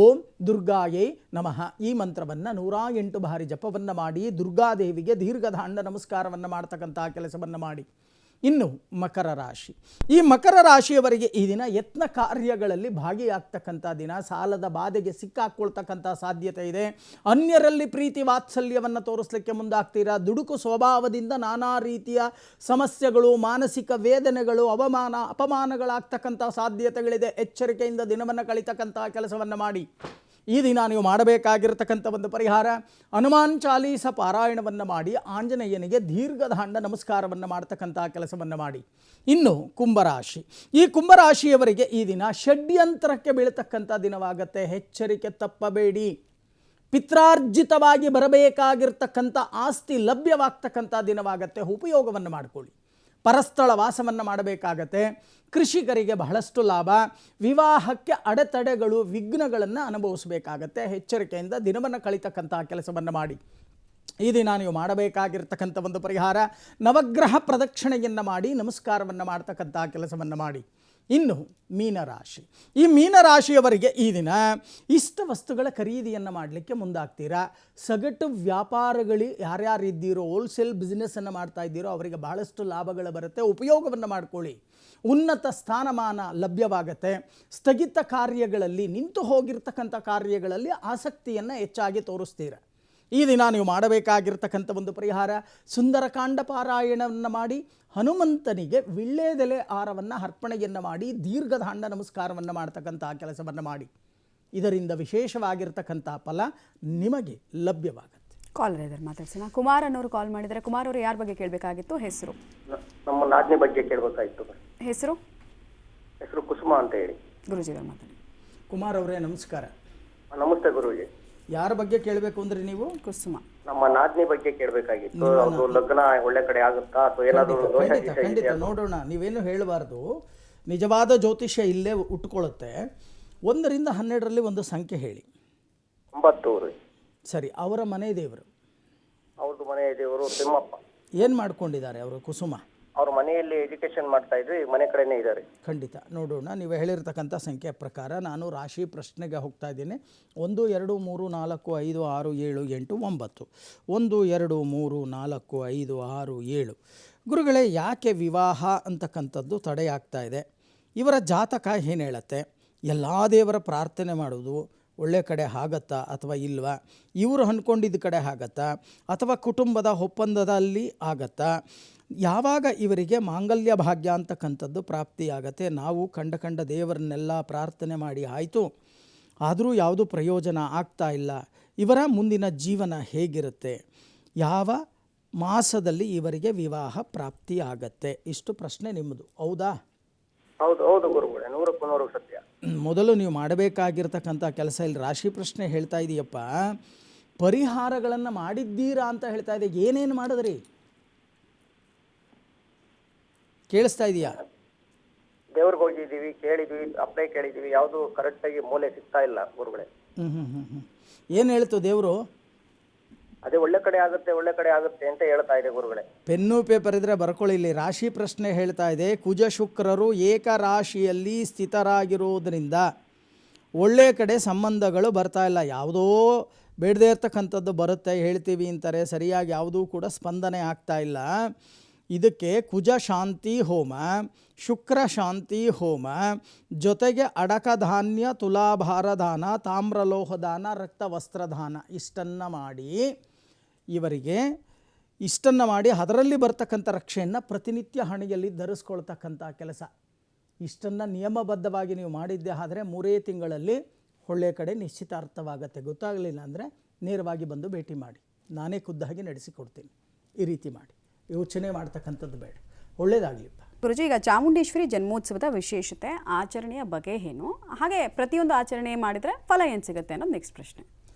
ಓಂ ದುರ್ಗಾಯೇ ನಮಃ ಈ ಮಂತ್ರವನ್ನು 108 ಬಾರಿ ಜಪವನ್ನು ಮಾಡಿ ದುರ್ಗಾದೇವಿಗೆ ದೀರ್ಘದಾಂಡ ನಮಸ್ಕಾರವನ್ನು ಮಾಡ್ತಕ್ಕಂಥ ಕೆಲಸವನ್ನು ಮಾಡಿ. ಇನ್ನು ಮಕರ ರಾಶಿ, ಈ ಮಕರ ರಾಶಿಯವರಿಗೆ ಈ ದಿನ ಯತ್ನ ಕಾರ್ಯಗಳಲ್ಲಿ ಭಾಗಿಯಾಗ್ತಕ್ಕಂಥ ದಿನ. ಸಾಲದ ಬಾಧೆಗೆ ಸಿಕ್ಕಾಕೊಳ್ತಕ್ಕಂಥ ಸಾಧ್ಯತೆ ಇದೆ. ಅನ್ಯರಲ್ಲಿ ಪ್ರೀತಿ ವಾತ್ಸಲ್ಯವನ್ನು ತೋರಿಸಲಿಕ್ಕೆ ಮುಂದಾಗ್ತೀರಾ. ದುಡುಕು ಸ್ವಭಾವದಿಂದ ನಾನಾ ರೀತಿಯ ಸಮಸ್ಯೆಗಳು, ಮಾನಸಿಕ ವೇದನೆಗಳು, ಅಪಮಾನಗಳಾಗ್ತಕ್ಕಂಥ ಸಾಧ್ಯತೆಗಳಿದೆ. ಎಚ್ಚರಿಕೆಯಿಂದ ದಿನವನ್ನು ಕಳೀತಕ್ಕಂಥ ಕೆಲಸವನ್ನು ಮಾಡಿ. ಈ ದಿನ ನೀವು ಮಾಡಬೇಕಾಗಿರ್ತಕ್ಕಂಥ ಒಂದು ಪರಿಹಾರ, ಹನುಮಾನ್ ಚಾಲೀಸ ಪಾರಾಯಣವನ್ನು ಮಾಡಿ ಆಂಜನೇಯನಿಗೆ ದೀರ್ಘದಾಂಡ ನಮಸ್ಕಾರವನ್ನು ಮಾಡ್ತಕ್ಕಂಥ ಕೆಲಸವನ್ನು ಮಾಡಿ. ಇನ್ನು ಕುಂಭರಾಶಿ, ಈ ಕುಂಭರಾಶಿಯವರಿಗೆ ಈ ದಿನ ಷಡ್ಯಂತ್ರಕ್ಕೆ ಬೀಳತಕ್ಕಂಥ ದಿನವಾಗತ್ತೆ. ಎಚ್ಚರಿಕೆ ತಪ್ಪಬೇಡಿ. ಪಿತ್ರಾರ್ಜಿತವಾಗಿ ಬರಬೇಕಾಗಿರ್ತಕ್ಕಂಥ ಆಸ್ತಿ ಲಭ್ಯವಾಗ್ತಕ್ಕಂಥ ದಿನವಾಗತ್ತೆ. ಉಪಯೋಗವನ್ನು ಮಾಡಿಕೊಳ್ಳಿ. ಪರಸ್ಥಳ ವಾಸವನ್ನು ಮಾಡಬೇಕಾಗತ್ತೆ. ಕೃಷಿಕರಿಗೆ ಬಹಳಷ್ಟು ಲಾಭ. ವಿವಾಹಕ್ಕೆ ಅಡೆತಡೆಗಳು, ವಿಘ್ನಗಳನ್ನು ಅನುಭವಿಸಬೇಕಾಗತ್ತೆ. ಎಚ್ಚರಿಕೆಯಿಂದ ದಿನವನ್ನು ಕಳೀತಕ್ಕಂಥ ಕೆಲಸವನ್ನು ಮಾಡಿ. ಈ ದಿನ ನೀವು ಮಾಡಬೇಕಾಗಿರ್ತಕ್ಕಂಥ ಒಂದು ಪರಿಹಾರ, ನವಗ್ರಹ ಪ್ರದಕ್ಷಿಣೆಯನ್ನು ಮಾಡಿ ನಮಸ್ಕಾರವನ್ನು ಮಾಡ್ತಕ್ಕಂಥ ಕೆಲಸವನ್ನು ಮಾಡಿ. ಇನ್ನು ಮೀನರಾಶಿ, ಈ ಮೀನರಾಶಿಯವರಿಗೆ ಈ ದಿನ ಇಷ್ಟ ವಸ್ತುಗಳ ಖರೀದಿಯನ್ನು ಮಾಡಲಿಕ್ಕೆ ಮುಂದಾಗ್ತೀರಾ. ಸಗಟು ವ್ಯಾಪಾರಗಳು ಯಾರ್ಯಾರಿದ್ದೀರೋ, ಹೋಲ್ಸೇಲ್ ಬಿಸ್ನೆಸ್ಸನ್ನು ಮಾಡ್ತಾ ಇದ್ದೀರೋ ಅವರಿಗೆ ಬಹಳಷ್ಟು ಲಾಭಗಳು ಬರುತ್ತೆ. ಉಪಯೋಗವನ್ನು ಮಾಡಿಕೊಳ್ಳಿ. ಉನ್ನತ ಸ್ಥಾನಮಾನ ಲಭ್ಯವಾಗುತ್ತೆ. ಸ್ಥಗಿತ ಕಾರ್ಯಗಳಲ್ಲಿ, ನಿಂತು ಹೋಗಿರ್ತಕ್ಕಂಥ ಕಾರ್ಯಗಳಲ್ಲಿ ಆಸಕ್ತಿಯನ್ನು ಹೆಚ್ಚಾಗಿ ತೋರಿಸ್ತೀರ. ಈ ದಿನ ನೀವು ಮಾಡಬೇಕಾಗಿರ್ತಕ್ಕಂಥ ಒಂದು ಪರಿಹಾರ, ಸುಂದರಕಾಂಡ ಪಾರಾಯಣವನ್ನು ಮಾಡಿ ಹನುಮಂತನಿಗೆ ವಿಳ್ಳೆದೆಲೆ ಹಾರವನ್ನು ಅರ್ಪಣೆಯನ್ನು ಮಾಡಿ ದೀರ್ಘದಾಂಡ ನಮಸ್ಕಾರವನ್ನು ಮಾಡ್ತಕ್ಕಂಥ ಕೆಲಸವನ್ನು ಮಾಡಿ. ಇದರಿಂದ ವಿಶೇಷವಾಗಿರ್ತಕ್ಕಂಥ ಫಲ ನಿಮಗೆ ಲಭ್ಯವಾಗುತ್ತೆ. ಕಾಲರ್ ಇದ್ದಾರೆ, ಮಾತಾಡ್ಸೋಣ. ಕುಮಾರ್ ಅನ್ನೋರು ಕಾಲ್ ಮಾಡಿದ್ದಾರೆ. ಕುಮಾರ್ ಅವರು ಯಾರ ಬಗ್ಗೆ ಕೇಳಬೇಕಾಗಿತ್ತು? ಹೆಸರು? ನಮ್ಮ ನಾದಿನಿ ಬಗ್ಗೆ ಕೇಳಬೇಕಾಗಿತ್ತು. ಹೆಸರು? ಹೆಸರು ಕುಸುಮ ಅಂತ ಹೇಳಿ. ಗುರುಜಿಗಳು ಮಾತಾಡಿ. ಕುಮಾರ್ ಅವರೇ ನಮಸ್ಕಾರ. ನಮಸ್ತೆ ಗುರುಜಿ. ಯಾರ ಬಗ್ಗೆ ಕೇಳಬೇಕು ಅಂದ್ರೆ ನೀವು? ಕುಸುಮ. ನಮ್ಮ ನಾದಿನಿ ಬಗ್ಗೆ ಕೇಳಬೇಕಾಗಿತ್ತು. ಅದು ಲಗ್ನ ಒಳ್ಳೆ ಕಡೆ ಆಗುತ್ತಾ ಅಥವಾ ಏನಾದರೂ ದೋಷ ಖಂಡಿತ ನೋಡೋಣ. ನೀವೇನು ಹೇಳಬಾರ್ದು. ನಿಜವಾದ ಜ್ಯೋತಿಷ್ಯ ಇಲ್ಲೇ ಉಟ್ಕೊಳ್ಳುತ್ತೆ. 1 ರಿಂದ 12ರಲ್ಲಿ ಒಂದು ಸಂಖ್ಯೆ ಹೇಳಿ. 9. ಸರಿ, ಅವರ ಮನೆ ದೇವರು? ಅವ್ರದ್ದು ಮನೆ ದೇವರು ತಿಮ್ಮಪ್ಪ. ಏನು ಮಾಡ್ಕೊಂಡಿದ್ದಾರೆ ಅವರು? ಕುಸುಮ ಅವ್ರ ಮನೆಯಲ್ಲಿ ಎಜುಕೇಶನ್ ಮಾಡ್ತಾ ಇದ್ರು, ಈಗ ಮನೆ ಕಡೆನೇ ಇದ್ದಾರೆ. ಖಂಡಿತ ನೋಡೋಣ. ನೀವು ಹೇಳಿರ್ತಕ್ಕಂಥ ಸಂಖ್ಯೆ ಪ್ರಕಾರ ನಾನು ರಾಶಿ ಪ್ರಶ್ನೆಗೆ ಹೋಗ್ತಾ ಇದ್ದೀನಿ. 1 2 3 4 5 6 7 8 9. 1 2 3 4 5 6 7. ಗುರುಗಳೇ, ಯಾಕೆ ವಿವಾಹ ಅಂತಕ್ಕಂಥದ್ದು ತಡೆಯಾಗ್ತಾ ಇದೆ? ಇವರ ಜಾತಕ ಏನು ಹೇಳುತ್ತೆ? ಎಲ್ಲ ದೇವರ ಪ್ರಾರ್ಥನೆ ಮಾಡೋದು ಒಳ್ಳೆ ಕಡೆ ಆಗತ್ತಾ ಅಥವಾ ಇಲ್ವಾ? ಇವರು ಅಂದ್ಕೊಂಡಿದ್ದ ಕಡೆ ಆಗತ್ತಾ ಅಥವಾ ಕುಟುಂಬದ ಒಪ್ಪಂದದಲ್ಲಿ ಆಗತ್ತಾ? ಯಾವಾಗ ಇವರಿಗೆ ಮಾಂಗಲ್ಯ ಭಾಗ್ಯ ಅಂತಕ್ಕಂಥದ್ದು ಪ್ರಾಪ್ತಿಯಾಗತ್ತೆ? ನಾವು ಕಂಡ ದೇವರನ್ನೆಲ್ಲ ಪ್ರಾರ್ಥನೆ ಮಾಡಿ ಆಯಿತು, ಆದರೂ ಯಾವುದೂ ಪ್ರಯೋಜನ ಆಗ್ತಾ ಇಲ್ಲ. ಇವರ ಮುಂದಿನ ಜೀವನ ಹೇಗಿರುತ್ತೆ? ಯಾವ ಮಾಸದಲ್ಲಿ ಇವರಿಗೆ ವಿವಾಹ ಪ್ರಾಪ್ತಿ ಆಗತ್ತೆ? ಇಷ್ಟು ಪ್ರಶ್ನೆ ನಿಮ್ಮದು, ಹೌದಾ? ಹೌದು ಹೌದು ಗುರುಗಳೇ, 100ಕ್ಕೆ 100 ಸತ್ಯ. ಮೊದಲು ನೀವು ಮಾಡಬೇಕಾಗಿರ್ತಕ್ಕಂಥ ಕೆಲಸ, ಇಲ್ಲಿ ರಾಶಿ ಪ್ರಶ್ನೆ ಹೇಳ್ತಾ ಇದೆಯಪ್ಪ, ಪರಿಹಾರಗಳನ್ನು ಮಾಡಿದ್ದೀರಾ ಅಂತ ಹೇಳ್ತಾ ಇದೆ. ಏನೇನು ಮಾಡಿದ್ರಿ? ಕೇಳಿಸ್ತಾ ಇದೆಯಾ? ದೇವ್ರಿಗೆ ಹೋಗಿದ್ದೀವಿ, ಕೇಳಿದ್ವಿ, ಅಪ್ಲೈ ಕೇಳಿದ್ವಿ, ಯಾವುದು ಕರೆಕ್ಟಾಗಿ ಮೂಲೆ ಸಿಗ್ತಾ ಇಲ್ಲ ಗುರುಗಳೇ. ಏನು ಹೇಳ್ತು ದೇವರು? ಅದೇ ಒಳ್ಳೆ ಕಡೆ ಆಗುತ್ತೆ ಅಂತ ಹೇಳ್ತಾ ಇದೆ ಗುರುಗಳೇ. ಪೆನ್ನು ಪೇಪರ್ ಇದ್ರೆ ಬರ್ಕೊಳ್ಳಿ. ಇಲ್ಲಿ ರಾಶಿ ಪ್ರಶ್ನೆ ಹೇಳ್ತಾ ಇದೆ, ಕುಜ ಶುಕ್ರರು ಏಕರಾಶಿಯಲ್ಲಿ ಸ್ಥಿತರಾಗಿರೋದ್ರಿಂದ ಒಳ್ಳೆ ಕಡೆ ಸಂಬಂಧಗಳು ಬರ್ತಾ ಇಲ್ಲ. ಯಾವುದೋ ಬೇಡದೇ ಇರ್ತಕ್ಕಂಥದ್ದು ಬರುತ್ತೆ, ಹೇಳ್ತೀವಿ ಅಂತಾರೆ, ಸರಿಯಾಗಿ ಯಾವುದೂ ಕೂಡ ಸ್ಪಂದನೆ ಆಗ್ತಾ ಇಲ್ಲ. ಇದಕ್ಕೆ ಕುಜ ಶಾಂತಿ ಹೋಮ, ಶುಕ್ರ ಶಾಂತಿ ಹೋಮ, ಜೊತೆಗೆ ಅಡಕ ಧಾನ್ಯ, ತುಲಾಭಾರ ದಾನ, ತಾಮ್ರಲೋಹ ದಾನ, ರಕ್ತ ವಸ್ತ್ರದಾನ ಇಷ್ಟನ್ನು ಮಾಡಿ ಅದರಲ್ಲಿ ಬರ್ತಕ್ಕಂಥ ರಕ್ಷೆಯನ್ನು ಪ್ರತಿನಿತ್ಯ ಹಣೆಯಲ್ಲಿ ಧರಿಸ್ಕೊಳ್ತಕ್ಕಂಥ ಕೆಲಸ. ಇಷ್ಟನ್ನು ನಿಯಮಬದ್ಧವಾಗಿ ನೀವು ಮಾಡಿದ್ದೆ ಆದರೆ 3 ತಿಂಗಳಲ್ಲಿ ಒಳ್ಳೆಯ ಕಡೆ ನಿಶ್ಚಿತಾರ್ಥವಾಗತ್ತೆ. ಗೊತ್ತಾಗಲಿಲ್ಲ ಅಂದರೆ ನೇರವಾಗಿ ಬಂದು ಭೇಟಿ ಮಾಡಿ, ನಾನೇ ಖುದ್ದಾಗಿ ನಡೆಸಿಕೊಡ್ತೀನಿ. ಈ ರೀತಿ ಮಾಡಿ, ಯೋಚನೆ ಮಾಡ್ತಕ್ಕಂಥದ್ದು ಬೇಡ. ಒಳ್ಳೆಯದಾಗಲಿಪ್ಪ. ಗುರುಜಿ, ಈಗ ಚಾಮುಂಡೇಶ್ವರಿ ಜನ್ಮೋತ್ಸವದ ವಿಶೇಷತೆ, ಆಚರಣೆಯ ಬಗೆ ಏನು, ಹಾಗೆ ಪ್ರತಿಯೊಂದು ಆಚರಣೆ ಮಾಡಿದರೆ ಫಲ ಏನು ಸಿಗುತ್ತೆ ಅನ್ನೋದು ನೆಕ್ಸ್ಟ್ ಪ್ರಶ್ನೆ.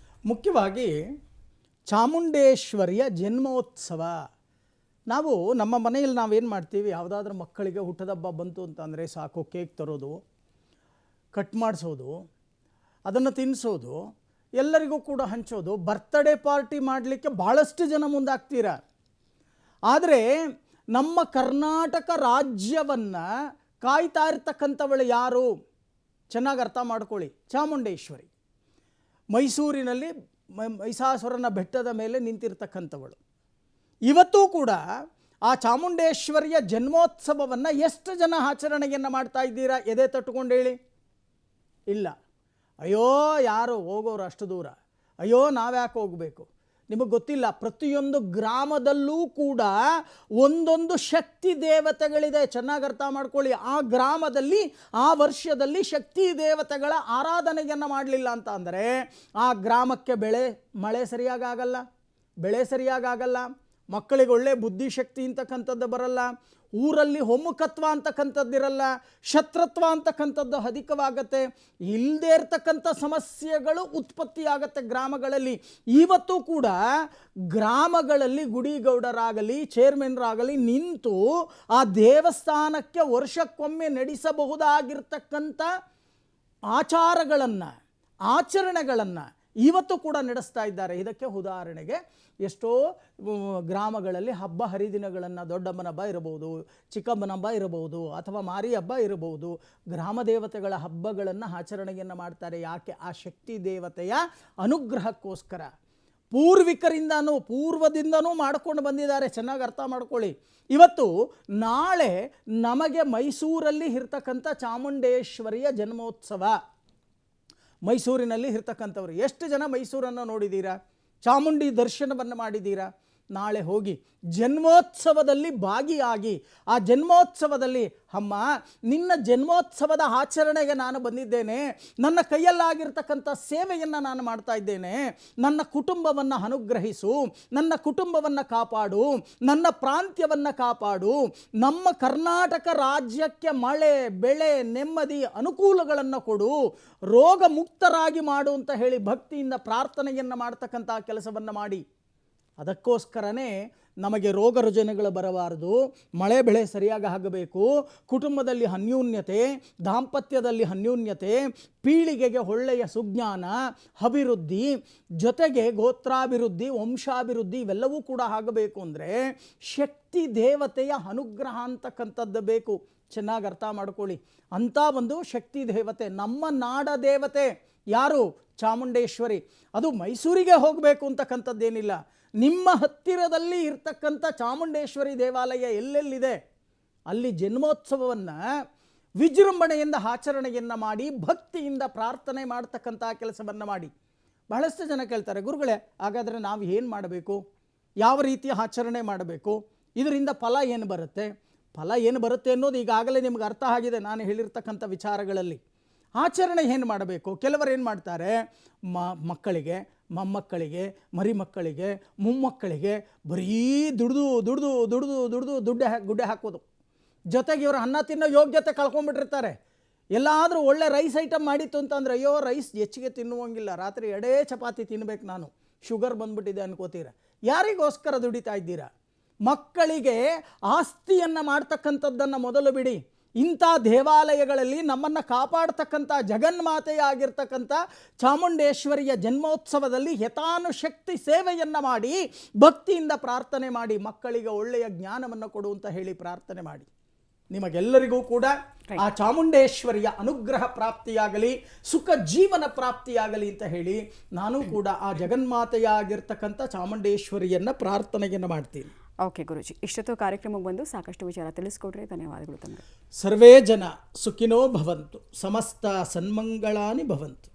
ಮುಖ್ಯವಾಗಿ ಚಾಮುಂಡೇಶ್ವರಿಯ ಜನ್ಮೋತ್ಸವ, ನಾವು ನಮ್ಮ ಮನೆಯಲ್ಲಿ ನಾವೇನು ಮಾಡ್ತೀವಿ, ಯಾವುದಾದ್ರೂ ಮಕ್ಕಳಿಗೆ ಹುಟ್ಟದಬ್ಬ ಬಂತು ಅಂತಂದರೆ ಸಾಕು, ಕೇಕ್ ತರೋದು, ಕಟ್ ಮಾಡಿಸೋದು, ಅದನ್ನು ತಿನ್ನಿಸೋದು, ಎಲ್ಲರಿಗೂ ಕೂಡ ಹಂಚೋದು, ಬರ್ತ್ಡೇ ಪಾರ್ಟಿ ಮಾಡಲಿಕ್ಕೆ ಭಾಳಷ್ಟು ಜನ ಮುಂದಾಗ್ತೀರ. ಆದರೆ ನಮ್ಮ ಕರ್ನಾಟಕ ರಾಜ್ಯವನ್ನು ಕಾಯ್ತಾ ಇರ್ತಕ್ಕಂಥವಳು ಯಾರು? ಚೆನ್ನಾಗಿ ಅರ್ಥ ಮಾಡ್ಕೊಳ್ಳಿ. ಚಾಮುಂಡೇಶ್ವರಿ ಮೈಸೂರಿನಲ್ಲಿ ಮಹಿಷಾಸುರನ ಬೆಟ್ಟದ ಮೇಲೆ ನಿಂತಿರ್ತಕ್ಕಂಥವಳು. ಇವತ್ತೂ ಕೂಡ ಆ ಚಾಮುಂಡೇಶ್ವರಿಯ ಜನ್ಮೋತ್ಸವವನ್ನು ಎಷ್ಟು ಜನ ಆಚರಣೆಯನ್ನು ಮಾಡ್ತಾ ಇದ್ದೀರಾ? ಎದೆ ತಟ್ಟುಕೊಂಡು ಹೇಳಿ. ಇಲ್ಲ, ಅಯ್ಯೋ ಯಾರು ಹೋಗೋರು ಅಷ್ಟು ದೂರ, ಅಯ್ಯೋ ನಾವ್ಯಾಕೆ ಹೋಗಬೇಕು, ನಿಮಗೆ ಗೊತ್ತಿಲ್ಲ. ಪ್ರತಿಯೊಂದು ಗ್ರಾಮದಲ್ಲೂ ಕೂಡ ಒಂದೊಂದು ಶಕ್ತಿ ದೇವತೆಗಳಿದೆ. ಚೆನ್ನಾಗಿ ಅರ್ಥ ಮಾಡ್ಕೊಳ್ಳಿ. ಆ ಗ್ರಾಮದಲ್ಲಿ ಆ ವರ್ಷದಲ್ಲಿ ಶಕ್ತಿ ದೇವತೆಗಳ ಆರಾಧನೆಯನ್ನು ಮಾಡಲಿಲ್ಲ ಅಂತ ಅಂದರೆ ಆ ಗ್ರಾಮಕ್ಕೆ ಮಳೆ ಸರಿಯಾಗಲ್ಲ, ಬೆಳೆ ಸರಿಯಾಗಲ್ಲ, ಮಕ್ಕಳಿಗೆ ಒಳ್ಳೆ ಬುದ್ಧಿಶಕ್ತಿ ಅಂತಕ್ಕಂಥದ್ದು ಬರಲ್ಲ, ಊರಲ್ಲಿ ಹೊಮ್ಮುಖತ್ವ ಅಂತಕ್ಕಂಥದ್ದಿರಲ್ಲ, ಶತ್ರುತ್ವ ಅಂತಕ್ಕಂಥದ್ದು ಅಧಿಕವಾಗತ್ತೆ, ಇಲ್ಲದೇ ಇರ್ತಕ್ಕಂಥ ಸಮಸ್ಯೆಗಳು ಉತ್ಪತ್ತಿಯಾಗತ್ತೆ ಗ್ರಾಮಗಳಲ್ಲಿ. ಇವತ್ತು ಕೂಡ ಗ್ರಾಮಗಳಲ್ಲಿ ಗುಡಿಗೌಡರಾಗಲಿ ಚೇರ್ಮನ್ರಾಗಲಿ ನಿಂತು ಆ ದೇವಸ್ಥಾನಕ್ಕೆ ವರ್ಷಕ್ಕೊಮ್ಮೆ ನಡೆಸಬಹುದಾಗಿರ್ತಕ್ಕಂಥ ಆಚರಣೆಗಳನ್ನು ಇವತ್ತು ಕೂಡ ನಡೆಸ್ತಾ ಇದ್ದಾರೆ. ಇದಕ್ಕೆ ಉದಾಹರಣೆಗೆ ಎಷ್ಟೋ ಗ್ರಾಮಗಳಲ್ಲಿ ಹಬ್ಬ ಹರಿದಿನಗಳನ್ನು, ದೊಡ್ಡಮ್ಮನ ಹಬ್ಬ ಇರಬಹುದು, ಚಿಕ್ಕಮ್ಮನ ಹಬ್ಬ ಇರಬಹುದು, ಅಥವಾ ಮಾರಿ ಹಬ್ಬ ಇರಬಹುದು, ಗ್ರಾಮ ದೇವತೆಗಳ ಹಬ್ಬಗಳನ್ನು ಆಚರಣೆಯನ್ನು ಮಾಡ್ತಾರೆ. ಯಾಕೆ? ಆ ಶಕ್ತಿ ದೇವತೆಯ ಅನುಗ್ರಹಕ್ಕೋಸ್ಕರ. ಪೂರ್ವದಿಂದನೂ ಮಾಡ್ಕೊಂಡು ಬಂದಿದ್ದಾರೆ. ಚೆನ್ನಾಗಿ ಅರ್ಥ ಮಾಡ್ಕೊಳ್ಳಿ. ಇವತ್ತು ನಾಳೆ ನಮಗೆ ಮೈಸೂರಲ್ಲಿ ಇರ್ತಕ್ಕಂಥ ಚಾಮುಂಡೇಶ್ವರಿಯ ಜನ್ಮೋತ್ಸವ. ಮೈಸೂರಿನಲ್ಲಿ ಇರ್ತಕ್ಕಂಥವ್ರು ಎಷ್ಟು ಜನ ಮೈಸೂರನ್ನು ನೋಡಿದ್ದೀರಾ? ಚಾಮುಂಡಿ ದರ್ಶನವನ್ನು ಮಾಡಿದ್ದೀರಾ? ನಾಳೆ ಹೋಗಿ ಜನ್ಮೋತ್ಸವದಲ್ಲಿ ಭಾಗಿಯಾಗಿ, ಆ ಜನ್ಮೋತ್ಸವದಲ್ಲಿ ಅಮ್ಮ ನಿನ್ನ ಜನ್ಮೋತ್ಸವದ ಆಚರಣೆಗೆ ನಾನು ಬಂದಿದ್ದೇನೆ, ನನ್ನ ಕೈಯಲ್ಲಾಗಿರ್ತಕ್ಕಂಥ ಸೇವೆಯನ್ನು ನಾನು ಮಾಡ್ತಾ ಇದ್ದೇನೆ, ನನ್ನ ಕುಟುಂಬವನ್ನು ಅನುಗ್ರಹಿಸು, ನನ್ನ ಕುಟುಂಬವನ್ನು ಕಾಪಾಡು, ನನ್ನ ಪ್ರಾಂತ್ಯವನ್ನು ಕಾಪಾಡು, ನಮ್ಮ ಕರ್ನಾಟಕ ರಾಜ್ಯಕ್ಕೆ ಮಳೆ ಬೆಳೆ ನೆಮ್ಮದಿ ಅನುಕೂಲಗಳನ್ನು ಕೊಡು, ರೋಗ ಮುಕ್ತರಾಗಿ ಮಾಡು ಅಂತ ಹೇಳಿ ಭಕ್ತಿಯಿಂದ ಪ್ರಾರ್ಥನೆಯನ್ನು ಮಾಡ್ತಕ್ಕಂಥ ಕೆಲಸವನ್ನು ಮಾಡಿ. ಅದಕ್ಕೋಸ್ಕರನೇ ನಮಗೆ ರೋಗ ರುಜಿನಗಳು ಬರಬಾರದು, ಮಳೆ ಬೆಳೆ ಸರಿಯಾಗಿ ಆಗಬೇಕು, ಕುಟುಂಬದಲ್ಲಿ ಅನ್ಯೂನ್ಯತೆ, ದಾಂಪತ್ಯದಲ್ಲಿ ಅನ್ಯೂನ್ಯತೆ, ಪೀಳಿಗೆಗೆ ಒಳ್ಳೆಯ ಸುಜ್ಞಾನ ಅಭಿವೃದ್ಧಿ, ಜೊತೆಗೆ ಗೋತ್ರಾಭಿವೃದ್ಧಿ, ವಂಶಾಭಿವೃದ್ಧಿ ಇವೆಲ್ಲವೂ ಕೂಡ ಆಗಬೇಕು ಅಂದರೆ ಶಕ್ತಿ ದೇವತೆಯ ಅನುಗ್ರಹ ಅಂತಕ್ಕಂಥದ್ದು ಬೇಕು. ಚೆನ್ನಾಗಿ ಅರ್ಥ ಮಾಡ್ಕೊಳ್ಳಿ. ಅಂಥ ಒಂದು ಶಕ್ತಿ ದೇವತೆ, ನಮ್ಮ ನಾಡ ದೇವತೆ ಯಾರು? ಚಾಮುಂಡೇಶ್ವರಿ. ಅದು ಮೈಸೂರಿಗೆ ಹೋಗಬೇಕು ಅಂತಕ್ಕಂಥದ್ದೇನಿಲ್ಲ. ನಿಮ್ಮ ಹತ್ತಿರದಲ್ಲಿ ಇರ್ತಕ್ಕಂಥ ಚಾಮುಂಡೇಶ್ವರಿ ದೇವಾಲಯ ಎಲ್ಲೆಲ್ಲಿದೆ ಅಲ್ಲಿ ಜನ್ಮೋತ್ಸವವನ್ನು ವಿಜೃಂಭಣೆಯಿಂದ ಆಚರಣೆಯನ್ನು ಮಾಡಿ ಭಕ್ತಿಯಿಂದ ಪ್ರಾರ್ಥನೆ ಮಾಡ್ತಕ್ಕಂಥ ಕೆಲಸವನ್ನು ಮಾಡಿ. ಬಹಳಷ್ಟು ಜನ ಕೇಳ್ತಾರೆ, ಗುರುಗಳೇ ಹಾಗಾದರೆ ನಾವು ಏನು ಮಾಡಬೇಕು, ಯಾವ ರೀತಿಯ ಆಚರಣೆ ಮಾಡಬೇಕು, ಇದರಿಂದ ಫಲ ಏನು ಬರುತ್ತೆ? ಫಲ ಏನು ಬರುತ್ತೆ ಅನ್ನೋದು ಈಗಾಗಲೇ ನಿಮ್ಗೆ ಅರ್ಥ ಆಗಿದೆ ನಾನು ಹೇಳಿರ್ತಕ್ಕಂಥ ವಿಚಾರಗಳಲ್ಲಿ. ಆಚರಣೆ ಏನು ಮಾಡಬೇಕು? ಕೆಲವರು ಏನು ಮಾಡ್ತಾರೆ, ಮಕ್ಕಳಿಗೆ, ಮೊಮ್ಮಕ್ಕಳಿಗೆ, ಮರಿಮಕ್ಕಳಿಗೆ, ಮೊಮ್ಮಕ್ಕಳಿಗೆ ಬರೀ ದುಡ್ದು ಗುಡ್ಡೆ ಹಾಕೋದು. ಜೊತೆಗೆ ಇವರು ಅನ್ನ ತಿನ್ನೋ ಯೋಗ್ಯತೆ ಕಳ್ಕೊಂಡ್ಬಿಟ್ಟಿರ್ತಾರೆ. ಎಲ್ಲಾದರೂ ಒಳ್ಳೆ ರೈಸ್ ಐಟಮ್ ಮಾಡಿತ್ತು ಅಂತಂದರೆ, ಅಯ್ಯೋ ರೈಸ್ ಹೆಚ್ಚಿಗೆ ತಿನ್ನುವಂಗಿಲ್ಲ, ರಾತ್ರಿ 2 ಚಪಾತಿ ತಿನ್ನಬೇಕು ನಾನು, ಶುಗರ್ ಬಂದ್ಬಿಟ್ಟಿದೆ ಅನ್ಕೋತೀರ. ಯಾರಿಗೋಸ್ಕರ ದುಡಿತಾ ಇದ್ದೀರಾ? ಮಕ್ಕಳಿಗೆ ಆಸ್ತಿಯನ್ನು ಮಾಡ್ತಕ್ಕಂಥದ್ದನ್ನು ಮೊದಲು ಬಿಡಿ. ಇಂಥ ದೇವಾಲಯಗಳಲ್ಲಿ ನಮ್ಮನ್ನು ಕಾಪಾಡ್ತಕ್ಕಂಥ ಜಗನ್ಮಾತೆಯಾಗಿರ್ತಕ್ಕಂಥ ಚಾಮುಂಡೇಶ್ವರಿಯ ಜನ್ಮೋತ್ಸವದಲ್ಲಿ ಯಥಾನುಶಕ್ತಿ ಸೇವೆಯನ್ನು ಮಾಡಿ ಭಕ್ತಿಯಿಂದ ಪ್ರಾರ್ಥನೆ ಮಾಡಿ, ಮಕ್ಕಳಿಗೆ ಒಳ್ಳೆಯ ಜ್ಞಾನವನ್ನು ಕೊಡು ಅಂತ ಹೇಳಿ ಪ್ರಾರ್ಥನೆ ಮಾಡಿ. ನಿಮಗೆಲ್ಲರಿಗೂ ಕೂಡ ಆ ಚಾಮುಂಡೇಶ್ವರಿಯ ಅನುಗ್ರಹ ಪ್ರಾಪ್ತಿಯಾಗಲಿ, ಸುಖ ಜೀವನ ಪ್ರಾಪ್ತಿಯಾಗಲಿ ಅಂತ ಹೇಳಿ ನಾನು ಕೂಡ ಆ ಜಗನ್ಮಾತೆಯಾಗಿರ್ತಕ್ಕಂಥ ಚಾಮುಂಡೇಶ್ವರಿಯನ್ನು ಪ್ರಾರ್ಥನೆಯನ್ನು ಮಾಡ್ತೀನಿ. ಓಕೆ ಗುರುಜಿ, ಇಷ್ಟೊತ್ತು ಕಾರ್ಯಕ್ರಮಕ್ಕೆ ಬಂದು ಸಾಕಷ್ಟು ವಿಚಾರ ತಿಳಿಸ್ಕೊಡ್ರಿ, ಧನ್ಯವಾದಗಳು ತಮಗೆ. ಸರ್ವೇ ಜನ ಸುಖಿನೋ ಭವಂತು, ಸಮಸ್ತ ಸನ್ಮಂಗಳಾನಿ ಭವಂತು.